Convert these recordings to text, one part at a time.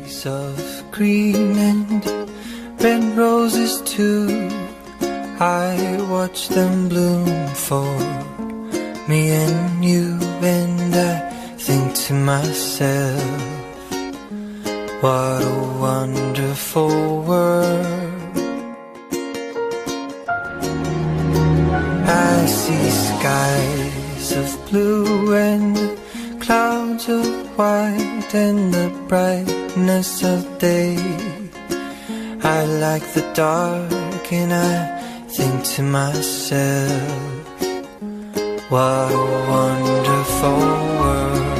trees of green and red roses too. I watch them bloom for me and you, and I think to myself, what a wonderful world. I see skies of blue and clouds of white and the brightness of day. I like the dark and I think to myself, what a wonderful world.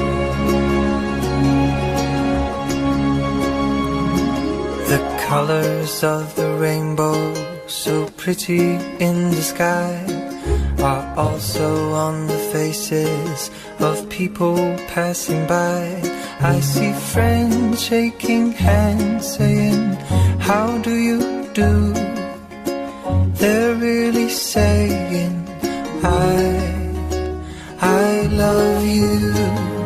The colors of the rainbow, so pretty in the sky, are also on the faces of people passing by. I see friends shaking hands, saying, how do you do? They're really saying, I love you.